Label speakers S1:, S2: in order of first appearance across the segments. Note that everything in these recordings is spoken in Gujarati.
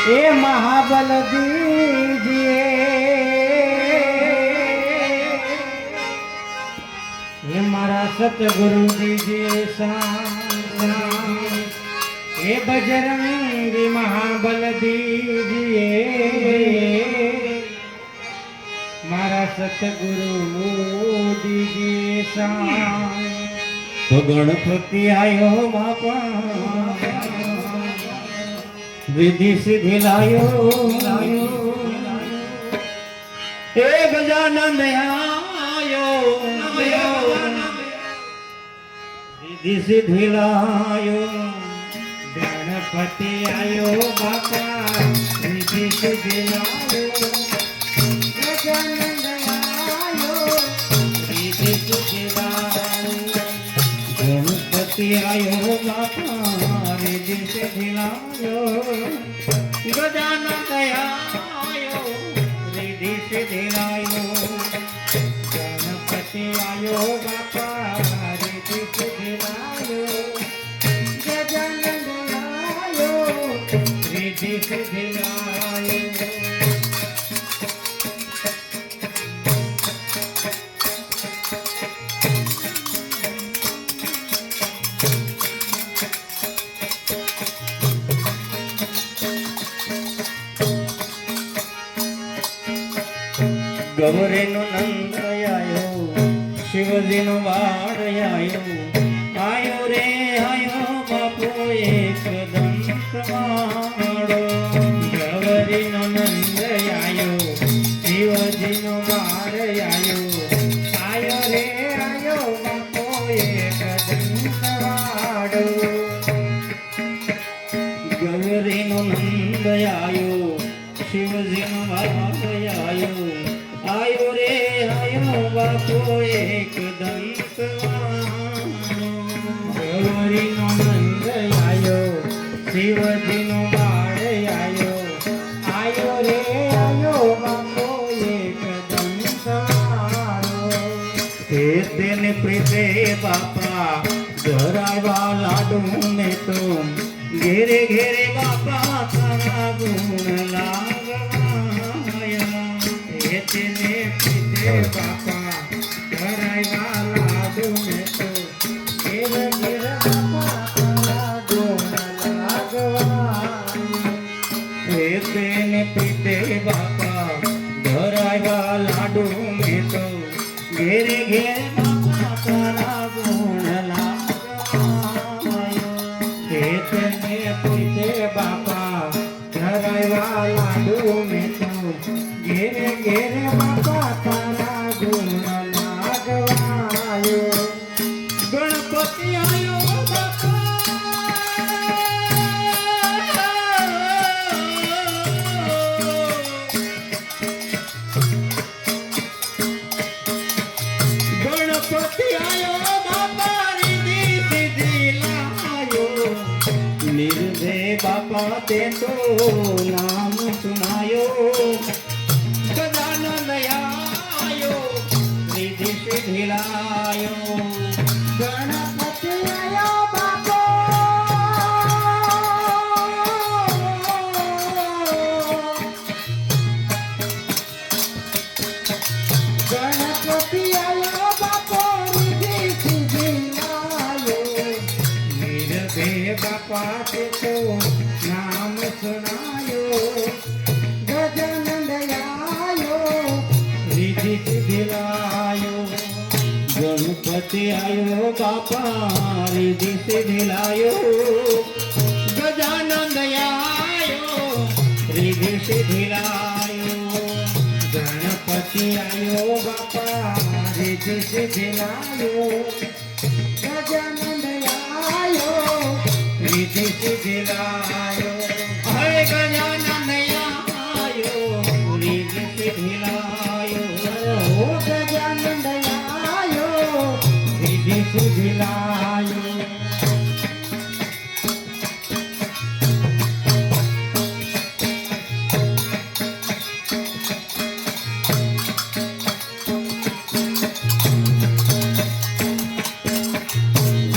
S1: એ મહાબલ દીજીએ એ મારા સતગુરુ દીજીએ એ બજરંગી મહાબલ દીજીએ મારા સતગુરુ દીજીએ તો ગણપતિ આયો બાપા विधि सिद्धि लायो हे गजानन आयो विधि सिद्धि लायो गणपति आयो बापा विधि सिद्धि लायो गजानन आयो विधि सिद्धि लायो गणपति आयो बापा रिद्धि सिद्धि लायो गजानन आयो रिद्धि सिद्धि लायो गणपति आयो बापा रिद्धि सिद्धि लायो गजानन आयो रिद्धि सिद्धि लायो गौरी नो नंद आयो शिवजी नो वाड़ आयो आयो रे आयो बापू एक दंत वाड़ो गौरी नो नंद आयो शिवजी नो वाड़ आयो आयो रे आयो बापू एक दंत वाड़ो गौरी नो नंद आयो शिवजी नो वाड़ आयो आयो रे आयो बापो एक दंत गौरी नो नंद आयो शिवजी नो वाड़ आयो आयो रे आयो बापो एक दंत दिन प्रीते बापा धरावा लाडू में तो घेरे घेरे बापा तारा गुण लागवाया तेने पीते बापा कराया लाडू में तो घेरे घेरे बापा तारा गुण लागवाया तेने पीते बापा धराया लाडू में तो घेरे घेरे बापा तारा गुण लागवाया तेने पीते बापा धराया लाडू में तो घेरे घेरे बापा तारा गुण लागवायो गणपति आयो बापा गणपति आयो बापा रिद्धि सिद्धि लायो निर्भय बापा ते तो नाम सुनायो गजानन आयो रिद्धि सिद्धि लायो गणपति आयो बापा गणपति आयो बापा रिद्धि सिद्धि लायो निर्भय बापा ते तो नाम सुनायो गजानन आयो रिद्धि सिद्धि लायो गणपति आयो बापा रिद्धि सिद्धि लायो गजानन आयो रिद्धि सिद्धि लायो गणपति आयो बापा रिद्धि सिद्धि लायो गजानन आयो रिद्धि सिद्धि लायो हरे गजानन आयो रिद्धि सिद्धि लायो ओ गजानन आयो रिद्धि सिद्धि लायो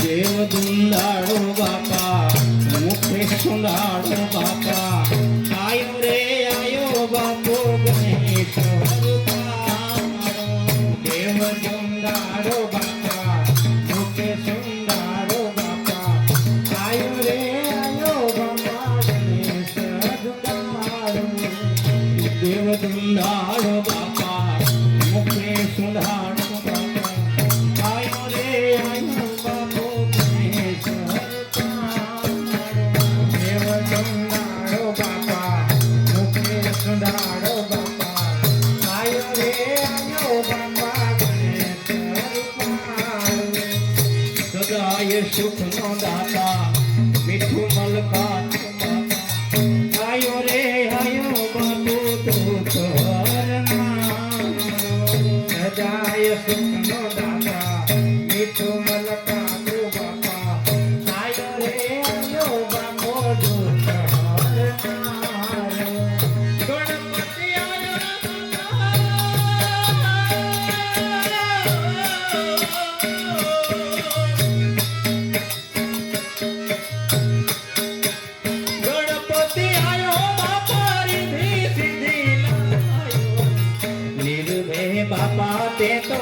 S1: देव दुंदाड़ो बापा मुखे सुंदाड़ो बापा आयो સુંધાડો બાપા મુખે સુંધાડો બાપા આયો રે આયો બાપો ગણેશ
S2: દેવ સુંદાડો બાપા મુખે સુંદાડો બાપા આયો રે આયો બાપા ગણેશ
S1: સદાય સુખનો દાતા મીઠું મલકા આયો રે આયો બાપુ તું
S2: સદાય સુખનો દાતા મીઠું મલકા તું બાપા આયો રે આયો બાપો દૂત
S1: ગણપતિ આયો બાપા રીધિ સિદ્ધિ લાયો નિર્ભય બાપા તે તો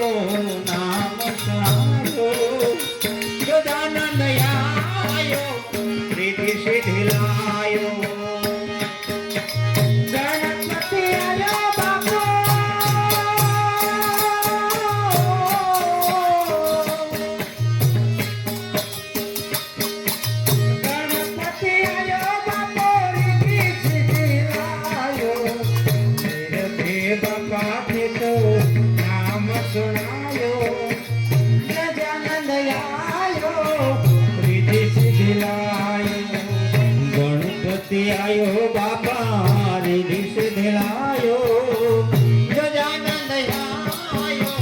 S1: નામ સાયો ગજાનંદ આયો રીધિ સિદ્ધિ લાયો
S2: ગણપતિ આયો બાપો ગણપતિ આયો બાપો રીતિ સિદ્ધિ લાયો નિરભય બાપા તે તો નામ સુનાયો ગજાનંદ આયો રીતિ સિદ્ધિ લાયો
S1: ગણપતિ આયો બાપા રીધિ સિદ્ધિ લાયો ગજાનંદ આયો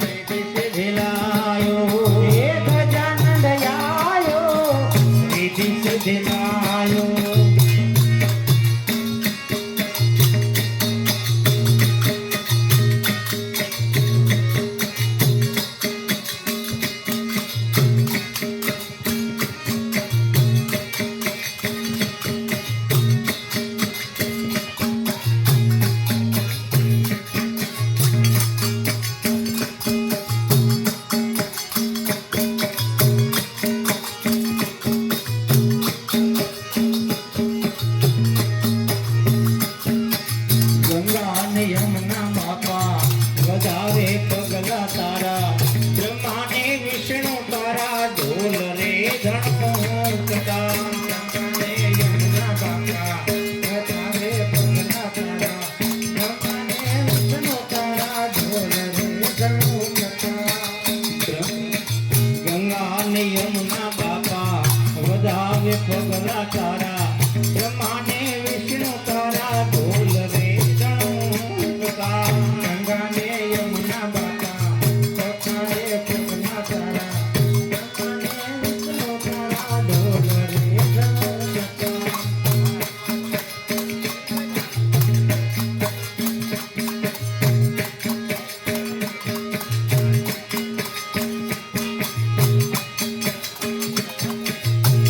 S1: રીધિ સિદ્ધિ લાયો
S2: હે ગજાનંદ આયો
S1: રીધિ સિદ્ધિ લાયો ગંગા અને યમુના બાપા વધાવે પગલા તારા બ્રહ્મા ને વિષ્ણુ તારા ઢોલ રે ધણકતા
S2: ગંગાને યમુના બાપા વધારે પગલા તારા ગંગાને વિષ્ણુ તારા ઢોલ રે ધણકતા
S1: ગંગા અને યમુના બાપા વધાવે પગલા તારા બ્રહ્મા ને વિષ્ણુ તારા ઢોલ રે ધણકતા
S2: ગંગાને યમુના બાપા વધારે પગલા તારા ગંગાને વિષ્ણુ તારા ઢોલ રે ધણકતા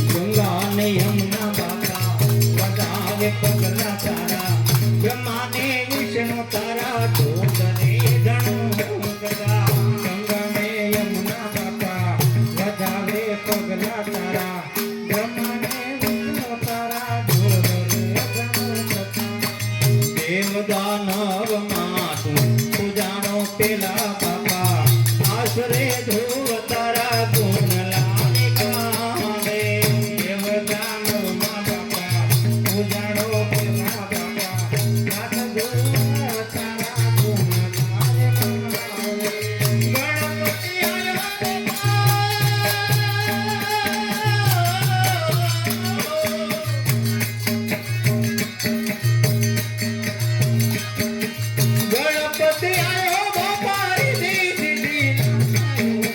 S1: ગંગા ને યમુના બાપા વધાવે પગલા તારા બ્રહ્મા ને વિષ્ણુ તારા ઢોલ રે ધણકતા
S2: ગંગાને યમુના બાપા વધારે પગલા તારા બ્રહ્માને વિષ્ણુ તારા ઢોલ રે ધણકતા
S1: દેવદાનવ માતું પૂજાનો પેલા બાપા આશરે ધ્રુવ તારા ગુણ લાગે કામે
S2: દેવદાનવમાં બાપા ઉજાડો પેલા બાપા નાથ ગુણ તારા ગુણ લાગે કામે.
S1: ગણપતિ ગણપતિ આયો બાપા રીધિ સિદ્ધિ લાયો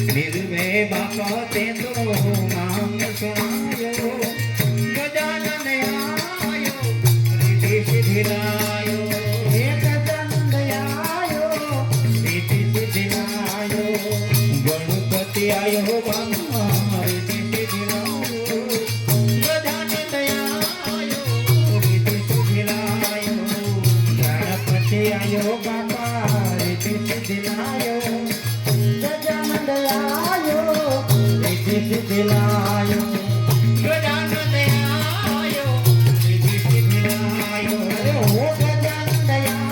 S1: નિર્ભય બાપા તે તો નામ સુનાયો ગજાનન આયો રીધિ સિદ્ધિ લાયો
S2: હે ગજાનંદ આયો
S1: રીધિ સિદ્ધિ લાયો ગણપતિ આયો બાપા રીધિ સિદ્ધિ લાયો ગજાનન આયો રીધિ સિદ્ધિ લાયો
S2: ગણપતિ આયો બાપા રીતિ સિદ્ધિ લાયો ગજાનંદ આયો રીતિ સિદ્ધિ લાયો
S1: ગજાનન આયો રીધિ સિદ્ધિ લાયો
S2: અરે હો ગજાનંદ આયો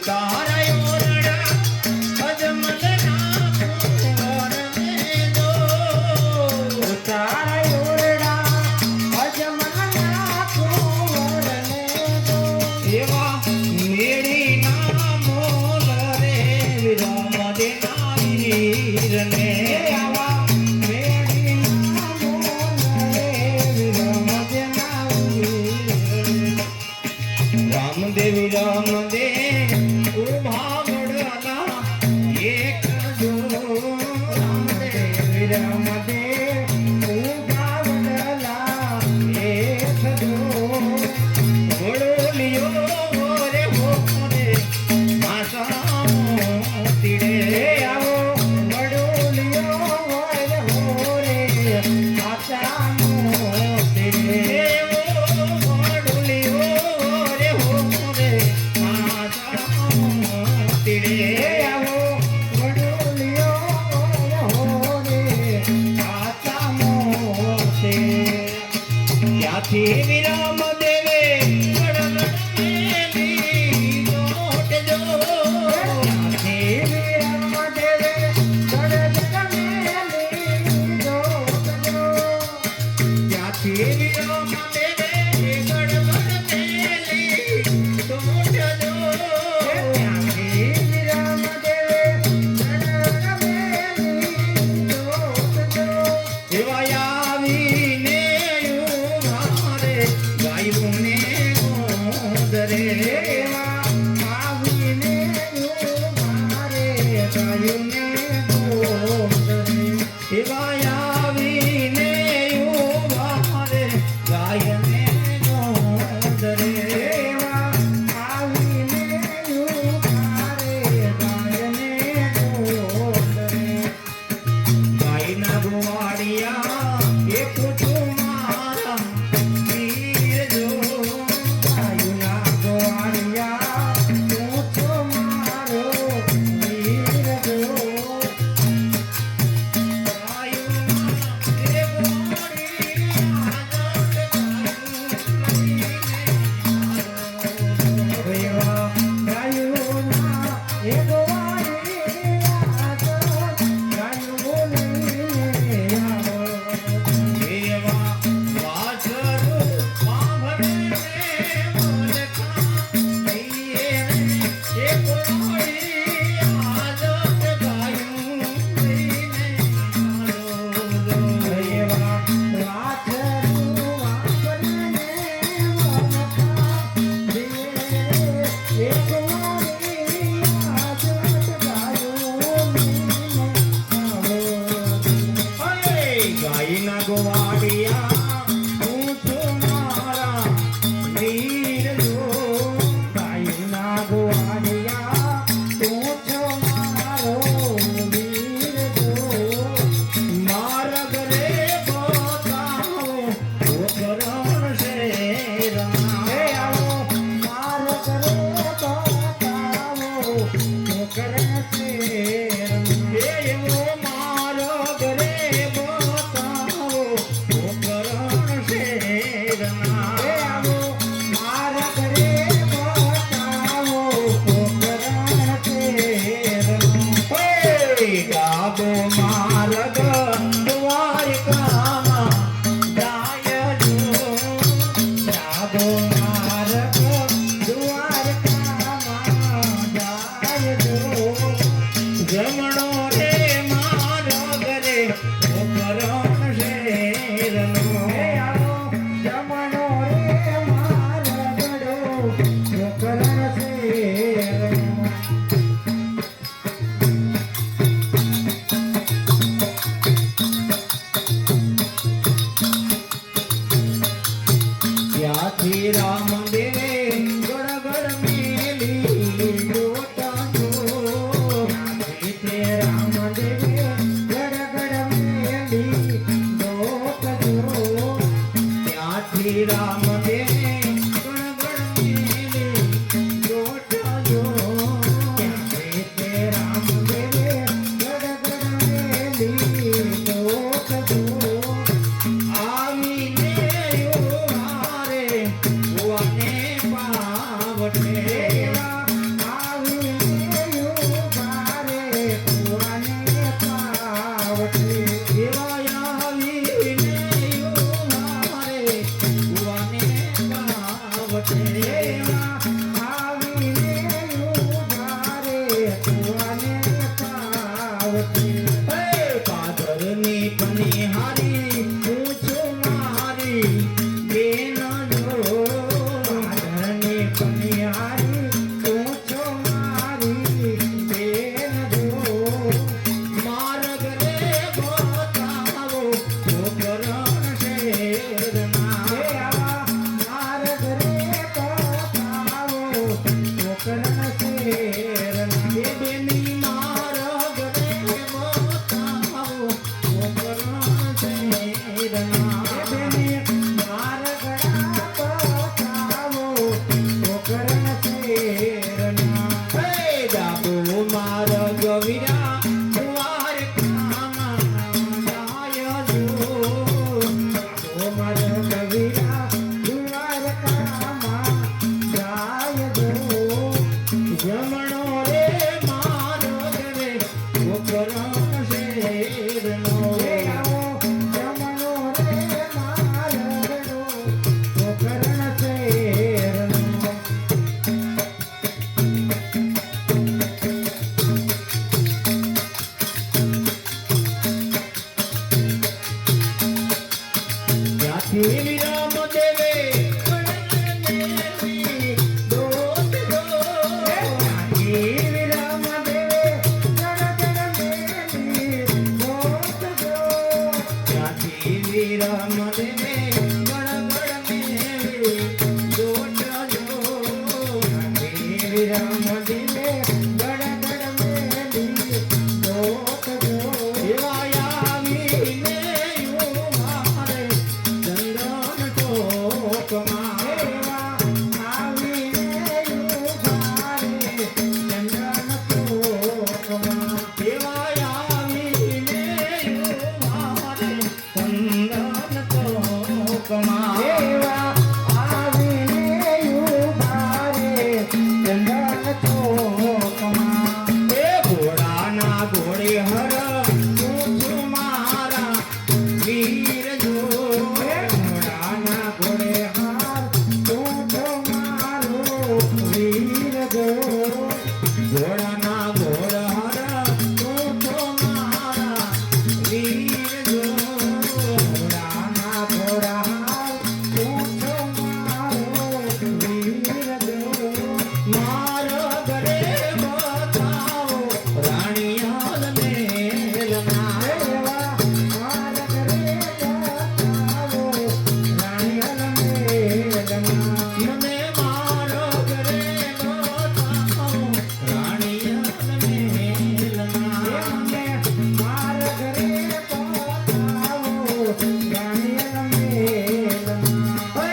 S1: તારા ઓરડા અજમલ ના કોરને દો
S2: તારા ઓરડા અજમલના કુંવરને દો.
S1: એવા મેળી ના મોલ રે વિરામ દેના વીરને
S2: આવા મેળીના મોલરે વિરમ દેનાવી.
S1: રામદેવ રામદેવ ઉભા વડલા એક જો
S2: રામદેવ રામદેવ ઊભા વડલા એક જો.
S1: વડોલિયો રે હો રે આસા તીડે
S2: આવો વડોલિયો હોય હોરે આચાનો તેડે. આવો વડોલિયો હોય હોરે આચાનો તેડે.
S1: ત્યાંથી વિરામ દેવે ગડગડ જોટ જો ત્યાંથી વિરામ દેવે ગડગડ મેલી જોટ જો એવા આવીને ઉભા રે ગાયું ને ગોદરે એવા આવીને ઉભા રે ગાયને ગોદરે ગાયના ગોવાળિયા એ પૂછું મારા વીર જો ગાયના ગોવાળિયા પૂછું મારા વીર જો મારા ઘરે બતાવો ગોકરણ શેરના એવો મારો ઘરે બતાવો ગોકરણ શેરના ગાબો માર્ગ દ્વારકામાં જાય જો
S2: જાગો માર્ગ દ્વારકામાં જાય જો.
S1: જમણો રે મારો ઘરે ગોકરણ શેરનો
S2: એ આવો જમણો રે મારો ઘડો ગોકરણ શેરનો
S1: ત્યાંથી વિરામ દેવે દોત દો
S2: વિરામ દેવે મેલી દોત દો
S1: ત્યાંથી વિરામ દેવે ગણગણ મેલી દોટ દો
S2: વિરામ દેવે ગડગડ મેલી દોત દો
S1: એવા આવીને મારે ચંદન ટોકમાં
S2: એવા આવીને ઉભારે ચંદન કોકમાં
S1: એવા આવીને મારે ચંદન ટોકમાં
S2: એવા આવીને ઉભારે ચંદન કોકમાં
S1: એ ઘોડાના ઘોડે હર તું મારા વીર જો
S2: ઘોડાના ઘોડે હાર તું તો મારો વીર ગો
S1: ઘોડાના ઘોડ હર તું મારા વીર જો
S2: ઘોડાના ઘોડા હાર તું તો મારો વીર ગો
S1: મારો ઘરે બતાવો રાણીયાલ મેલના
S2: એવા મારા ઘરે બતાવો રાણીયલ મેલના
S1: મને મારો ઘરે બતાવો રાણીયાલ મેલના
S2: એમને મારા ઘરે બતાવો રાણીયલ મેલના
S1: હે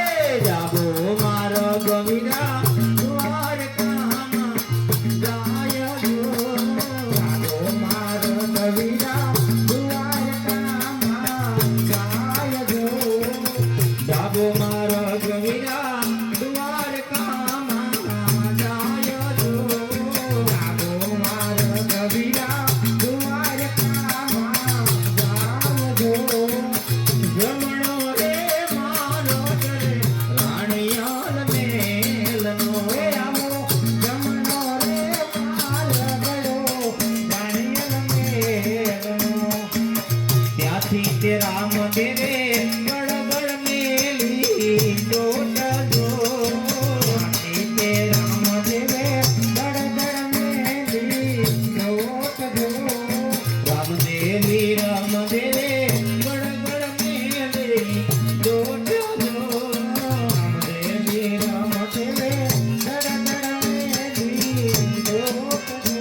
S1: જાબો મારો ગમીરા દ્વારકામાં જાય જો
S2: આવો મારો કવિરા દ્વારકામાં ગાય જો
S1: જાબો મારો ગમીરા દ્વારકામાં જાય જો
S2: આવો મારો કવિરા દ્વારકામાં ગાય જો
S1: જમણો રે મારો ઘરે રાણીયાલ મેલનો
S2: એ આવો જમણો રે મારો ગળો રાણીયલ મેલનો
S1: ત્યાંથી તે રામ દેવે ગળગળ મેલી દોટ જો
S2: તે રામ દેવે દડદડ મેલી દોટ જો
S1: રામદેવી રામદેવે ગળગળ મેલી દોટ જો
S2: રામદેવી રામ દેવે દડદડ મેલી દોટ જો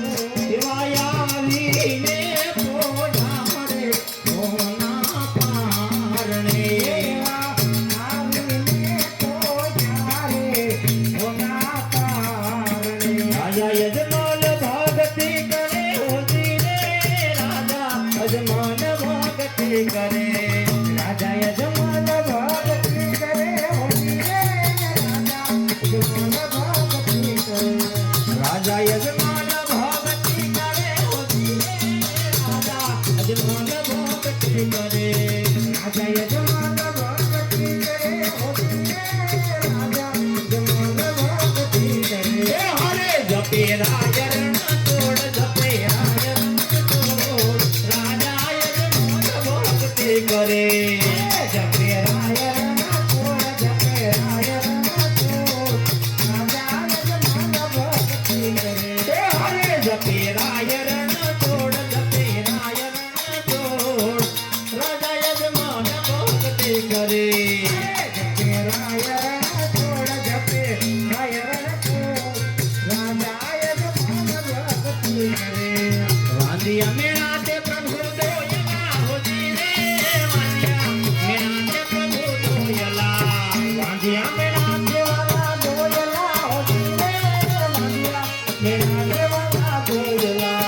S1: એવા આવીને પોઢાડે સોના પારણે
S2: એવા આવીને તો જારે હોના પારણે
S1: રાજા યજમાન ભક્તિ કરે હોતી રે રાજા યજમાન ભક્તિ કરે
S2: રાજા યજમાન ભક્તિ કરે હોતી રે રાજા યજમાન ભક્તિ કરે
S1: રાજા યજમાન ભક્તિ કરે હોતી રે રાજા યજમાન ભક્તિ કરે
S2: રાજા યજમાન ભક્તિ કરે હોતી રે રાજા યજમાન ભક્તિ કરે
S1: એ હરે જપે રાયરણ તોડ જપે રાયરણ તોડ રાજા યજમાન ભક્તિ કરે
S2: જપે રાયરના કોળ જપે રાયરના કોળ રાજા યજમાન ભક્તિ કરે
S1: એ હરે જપે રાયરણ તોડ જપે રાયરણ તોડ રાજા યજમાન ભક્તિ કરે
S2: જપે રાયરના કોળ જપે રાયરના કોળ રાજા યજમાન ભક્તિ કરે
S1: વાંધિયા મેળા તે પ્રભુ દોયલા હોતી રે વાંધિયા મેળા તે પ્રભુ દોયલા વાંધિયા મેળા
S2: દેવાલા દોયલા હોતી રે મંદિરા મેરા દેવાલા દોયલા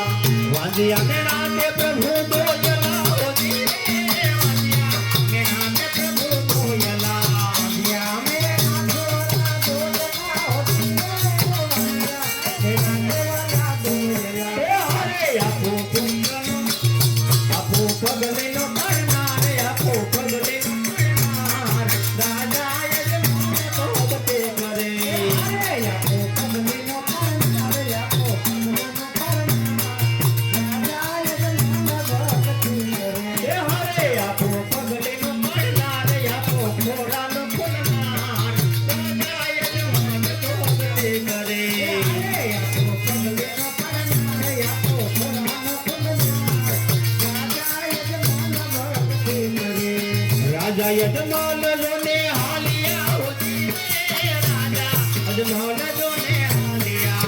S1: વાંધિયા મેળા તે પ્રભુ દોયલા હોતી રે વાંધિયા મેળા તે પ્રભુ દોયલા
S2: મંદિરા મેરા દેવાલા દોયલા હોતી રે મંદિરા મેરા દેવાલા
S1: રાજા યજમાન જોને હાલિયા હોતી રે રાજા યજમાન જોને હાલિયા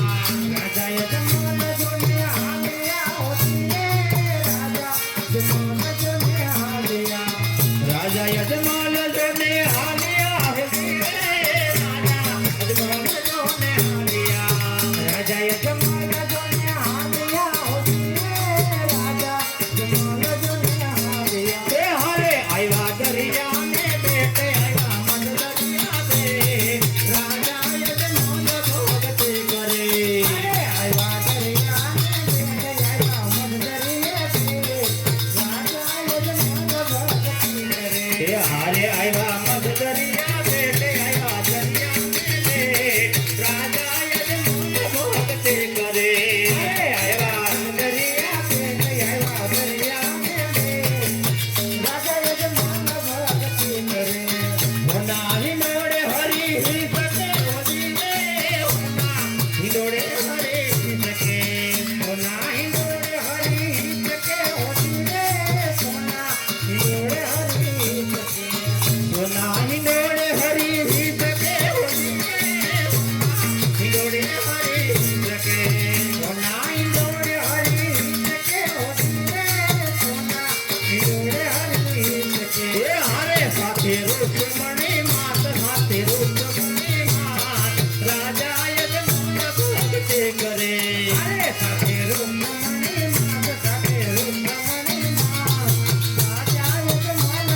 S2: રાજા યજમાન જોને હાલ્યા હોતી રે રાજા યજમાન જોને હાલ્યા
S1: રાજા યજમાન જોને હાલિયા હોતી રે રાજા યજમાન જોને હાલિયા
S2: રાજા યજમાન જોને હાલ્યા હોતી રે રાજા યજમાન જોને હાલ્યા
S1: તે હારે આવ્યા દરિયા ને બેટે આવ્યા મન દરિયા બે રાજા યજમાન ભગતે કરે
S2: આવ્યા દરિયા ને આવ્યા મન દરિયે રાજા યજમાન ભક્તિ કરે
S1: તે હારે આવ્યા મન દરિયા બેટે આવ્યા દરિયા ને રાજા યજમાન ભગતે કરે આવ્યા
S2: દરિયા ને આવ્યા દરિયા ને રાજા યજમાન ભક્તિ કરે
S1: હોના હિંડોળે હરી શકે હોતી રે હોના હિંડોળે હરી શકે
S2: સોના હિંડોળે હરી શકે હોતી રે સોના હિંડોળે હરી શકે
S1: હોના હિંડોળે હરી શકે હોતી રે હિંડોળે હરી શકે
S2: સોના હિંડોળે હરી શકે હોતી રે સોના હિંડોળે હરી શકે
S1: એ હારે સાથે રૂકમણી માત સાથે રૂકમણી માત રાજા યજમાન ભક્તે કરે
S2: અરે સાથે રૂકમણી માત સાથે રૂકમણી માત રાજા યજમાન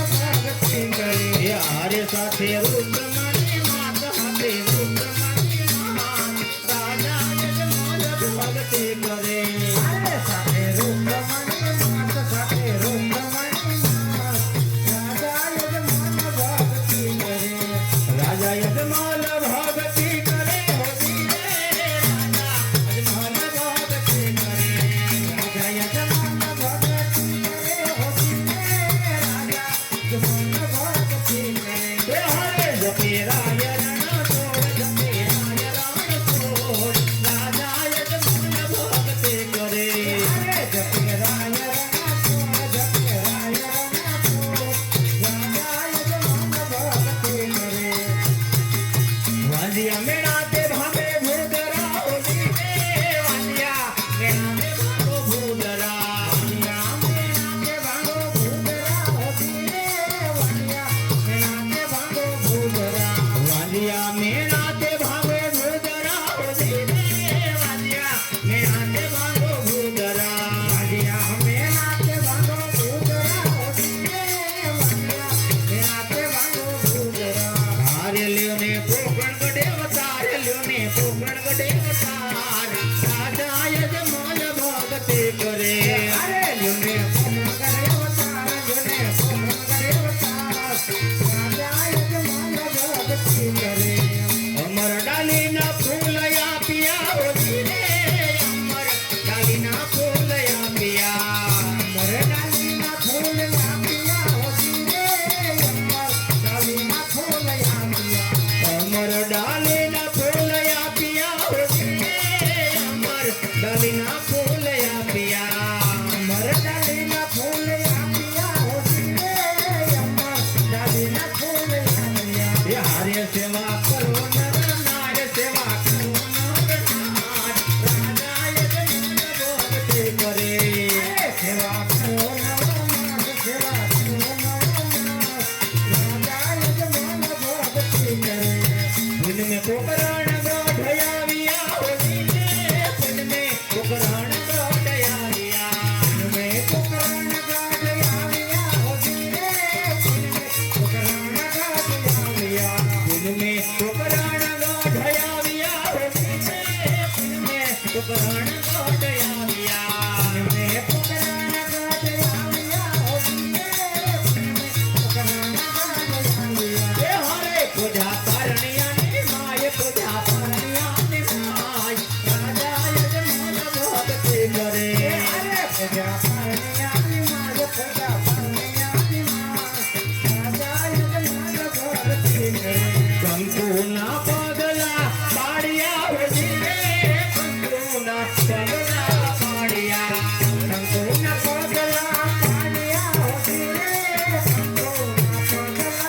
S2: ભક્તિ કરે
S1: એ હારે સાથે રૂકમણી માત સાથે રૂકમણી માત રાજા યજમાન ભક્તે કરે
S2: અરે સાથે રૂકમણી માત સાથે રૂકમણી માત રાજા યજમાન ભક્તિ કરે
S1: રાજા યજમાન ભક્તિ કરે હોતી રે રાજા યજમાન ભક્તિ કરે
S2: રાજા યજમાન ભક્તિ કરે હોતી રે રાજા યજમાન ભક્તિ કરે
S1: તે હારે જપે રાય રણ છોડ જપે રાય રણ છોડ રાજા યજમાન ભક્તિ કરે
S2: અરે જપે રાય રણા છોડ જપે રાય રણા છોડ રાજા યજમાન ભક્તિ કરે
S1: વાંધિયા મેળા તે ભામે ભૂદરા હોતી રે વાંધિયા મેળા તે ભાગો ભૂદરા
S2: વણિયા મેણાતે ભાંગો ભૂદરા હોતી રે વણિયા મેણાતે ભાંગો ભૂદરા
S1: વાંધિયા મેળા તે ભાગે ભૂદરા હોતી રે વાંધિયા મેળા તે ભાગો ભૂદરા
S2: વણિયા મેણાતે ભાંગો ભૂદરા હોતી રે વણિયા મેણાતે ભાંગો ભૂદરા
S1: હારે લ્યો ને પોકણ ગડે અવતાર લ્યો ને પોકણ ગડે અવતાર રાજા યજમાન ભક્તિ કરે
S2: અરે લ્યોને પોમણ કરે અવતાર લ્યોને પોમણ કરે અવતાર રાજા યજમાન ભક્તિ કરે
S1: અમર ડાલીના ફૂલ આપ્યા હોતી રે અમર ડાલીના ફૂલ આપ્યા
S2: મરડાલીના ફૂલ આપ્યા હોતી રે અમર ડાલીના ફૂલ આપ્યા
S1: અમર ડાલીના ફૂલ આપ્યા હોતી રે અમર ડાલીના ફૂલ આપ્યા
S2: મરડાલીના ફૂલ આપ્યા હોતી રે અમર ડાલીના ફૂલ આપ્યા
S1: એ હારે સેવા કરો નર નાર સેવા કરો નર નાર રાજા યજમાન ભક્તિ કરે
S2: અરે સેવા કરો નરનાથ સેવા કરો નરનાથ રાજા યજમાન ભક્તિ કરે
S1: પુનમે પોકરણ ગઢયાવ્યા હોતી રે પુનમે પોકરણ ગઢયાવ્યા
S2: મેં પોકરણ ગાઢ આવ્યા હોતી રે પોકરણ ગાઢ આવ્યા
S1: પુનમે પોકરણ ગઢયાવ્યા હોતી રે પુનમે પોકરણ ગઢયાવ્યા
S2: મેં પોકરણ ગાઢ આવ્યા હોતી રે પોકરણ ગાઢ આવ્યા
S1: એ હારે પૂજા પરણિયાની માય પૂજા પરણિયાની માય રાજા યજમાન ભક્તિ કરે
S2: અરે પૂજા પરણ્યાની માં પૂજા પરણ્યાની માં રાજા યજમાન ભક્તિ કરે
S1: કંકુના પગલા પાડ્યા હોતી રે કંકુના પગલા પાડ્યા
S2: કંકુના પગલા પાડ્યા હોતી રે કંકુના પગલા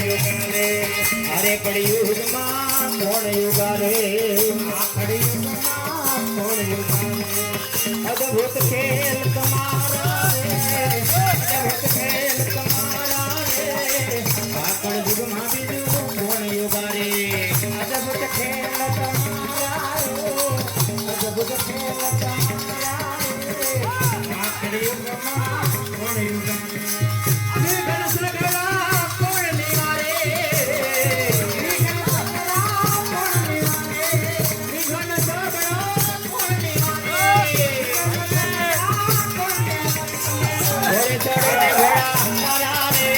S2: યુગારે
S1: અરે કળિયુગમાં કોણ યુગારે
S2: આખડી યુગમાં કોણ યુગારે
S1: અદ્ભુત ખેલ તમારા રે
S2: અદ્ભુત ખેલ
S1: તમારા રે આ કળિયુગમાં બીજું કોણ યુગારે
S2: અદ્ભુત ખેલ તમારા અદ્ભુત ખેલ તમારા આખડી યુગમાં કોણ યુગારે
S1: વિઘ્ન સગળા કોણ નિવારે વિઘ્ન સગળા કોણ નિવારે ઘોડે ચડો ને ઘોડા મારા રે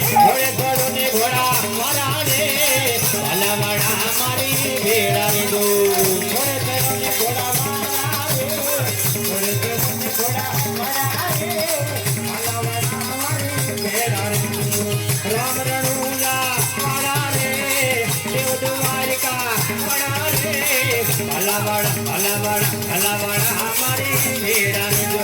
S1: ઘોડે ચડો ને ઘોડા મારા રે ભલાવાળા મારી ભેળા રે દો ઘોડે ચડો ને ઘોડા મારા રે ઘોડે ચડો ને ઘોડા મારા રે ભલાવાળા મારી ભેળા રે દો રામ રણુલા મારા રે દેવ દ્વારિકા મારા રે ભલાવાળા મારી ભેળા રે દો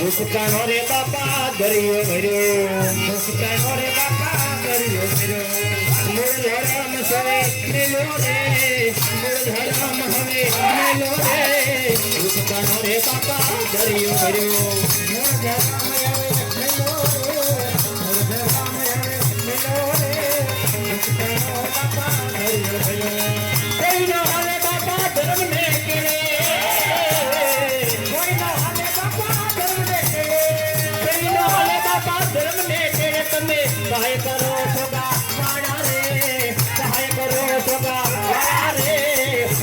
S1: દુખતાનો રે બાપા દરિયો ભર્યો દુખતાનો રે બાપા દરિયો ભર્યો મૂળ ધરમ સવે મેલો રે મૂળ ધરમ હવે મેલો રે દુખતાનો રે બાપા દરિયો ભર્યો મૂળ ધરમ હવે મેલો રે મૂળ ધરમ હવે મેલો રે દુખતાનો બાપા દરિયો ભર્યો કોઈ ન હાલે બાપા ધર્મ ને કેળે કોઈ ન હાલે બાપા ધર્મ ને કેળે તમે સહાય કરો છોગા વાળા રે સહાય કરો છોગા વાળા રે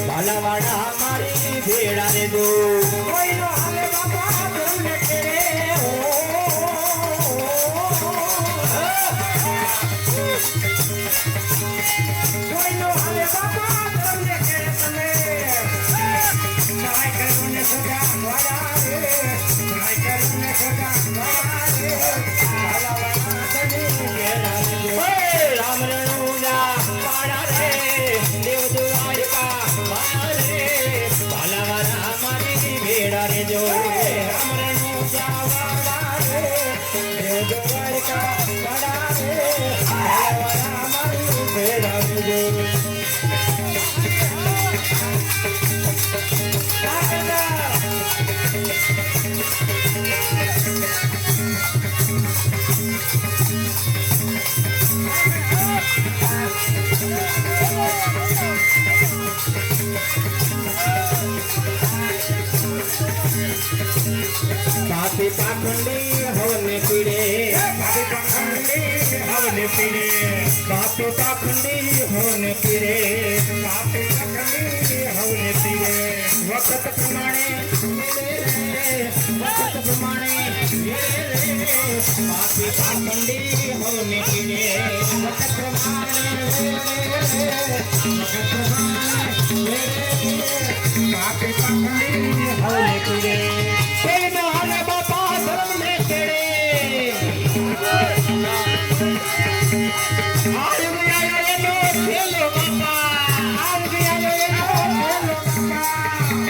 S1: ભાલાવાળા મારી ભેળા રે દો કોઈ નો હાલે બાપા ધર્મ ને કેળે કોઈ નો હાલે બાપા ધર્મ ને કેળે તમે સહાય કરો ને છોગા વાળા રે સહાય કરો ને છોગા વાળા રે રામ રણુલા પાડા રે દેવ દ્વારિકા પાડા રે ભાલાવાળા મારી ભેળા રે જો રામ રણુલા પાડા રે દેવ દ્વારિકા પાડા રે ભાલાવાળા મારી ભેળા રે જો પાપી પાખંડી હવને પીડે પાપી પાખંડી હવને પીડે પાપી પાખંડી હવને પીડે પાપી પાખંડી હવને પીડે વખત પ્રમાણે વખત પ્રમાણે પાપી પાખંડી હવને પીડે વખત પ્રમાણે વખત પ્રમાણે પાપી પાખંડી હવને પીડે કોઈ નો હાલે બાપા ધર્મ ને કેળે આજ ગયા એનો ખેલો બાપા આજ ગયા એનો ખેલો બાપા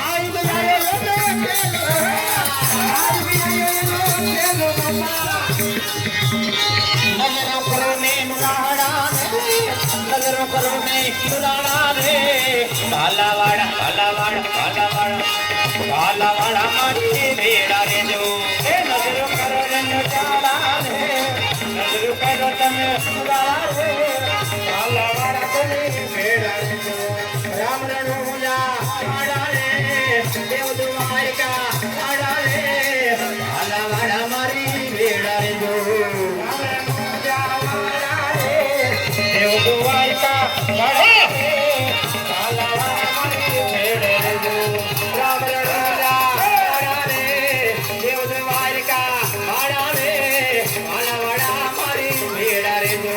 S1: આજ ગયા એનો ખેલો આજ ગયા એનો ખેલો બાપા નજરો કરો ને મુલાડા નજરો કરો ને મુલાડા રે ભાલાવાળા મારી ભેળા રે જો એ નજરો કરો ને મુલાડા રે નજરો કરો તમે મુલાડા રે ભાલાવાળા તમે ભેળા રે જો રામ રણુલા પાડા રે દેવ દ્વારિકા પાડા રે ભાલાવાળા મારી ભેળા રે જો રામ રણુલા પાડા રે દેવ દ્વારિકા પાડા રે ભાલાવાળા મારી ભેળા રે જો રામ રણુલા પાડા રે દેવ દ્વારિકા પાડા રે ભાલાવાળા મારી ભેળા રે જો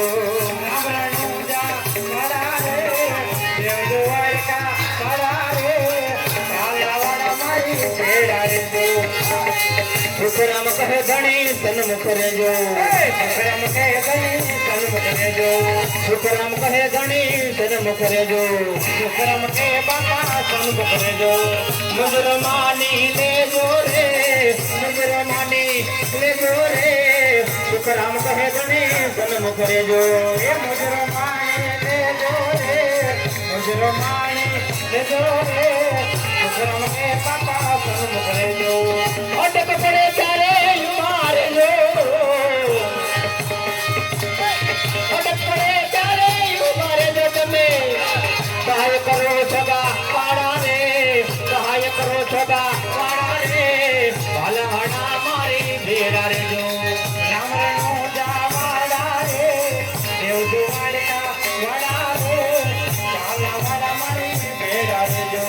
S1: રામ રણુલા પાડા રે સુખરામ કહે ધણી સન્મુખ રહેજો સુખરામ કહે ધણી સન્મુખ રહેજો સુખરામ કહે ધણી સન્મુખ રહેજો સુખરામ કહે બાપા સન્મુખ રહેજો મુજર માની લેજો રે મુજર માની લેજો રે સુખરામ કહે ધણી સન્મુખ રહેજો એ મુજર માની લેજો રે મુજર માની લેજો રે સુખરામ કહે બાપા સન્મુખ રહેજો અટક પડે ત્યારે મારે લો અટક પડે ત્યારે મારે જો તમે સહાય કરો છગા પાડા રે સહાય કરો છગા પાડા રે ભાલહાડા મારી ભેરા રે જો રામરણો જાવાડા રે દેવ દુવાડના વડા રે ચાલા વાડા મારી ભેરા રે જો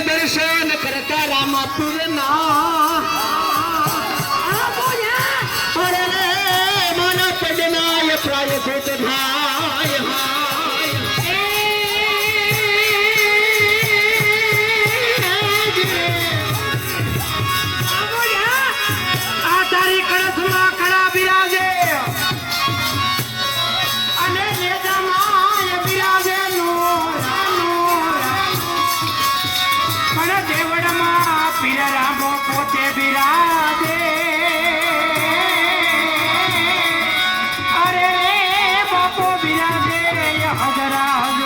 S1: દર્શન કરતા રામાપુર ના માના પડનાય પ્રાય ભૂત ભાય આ તારી કળશમાં ખડા બિરાજે અને નેજામાં બિરાજે દેવડમાં પીર રામો પોતે બિરાજે અરે રે બાપો બિરાજે હજરા હજરા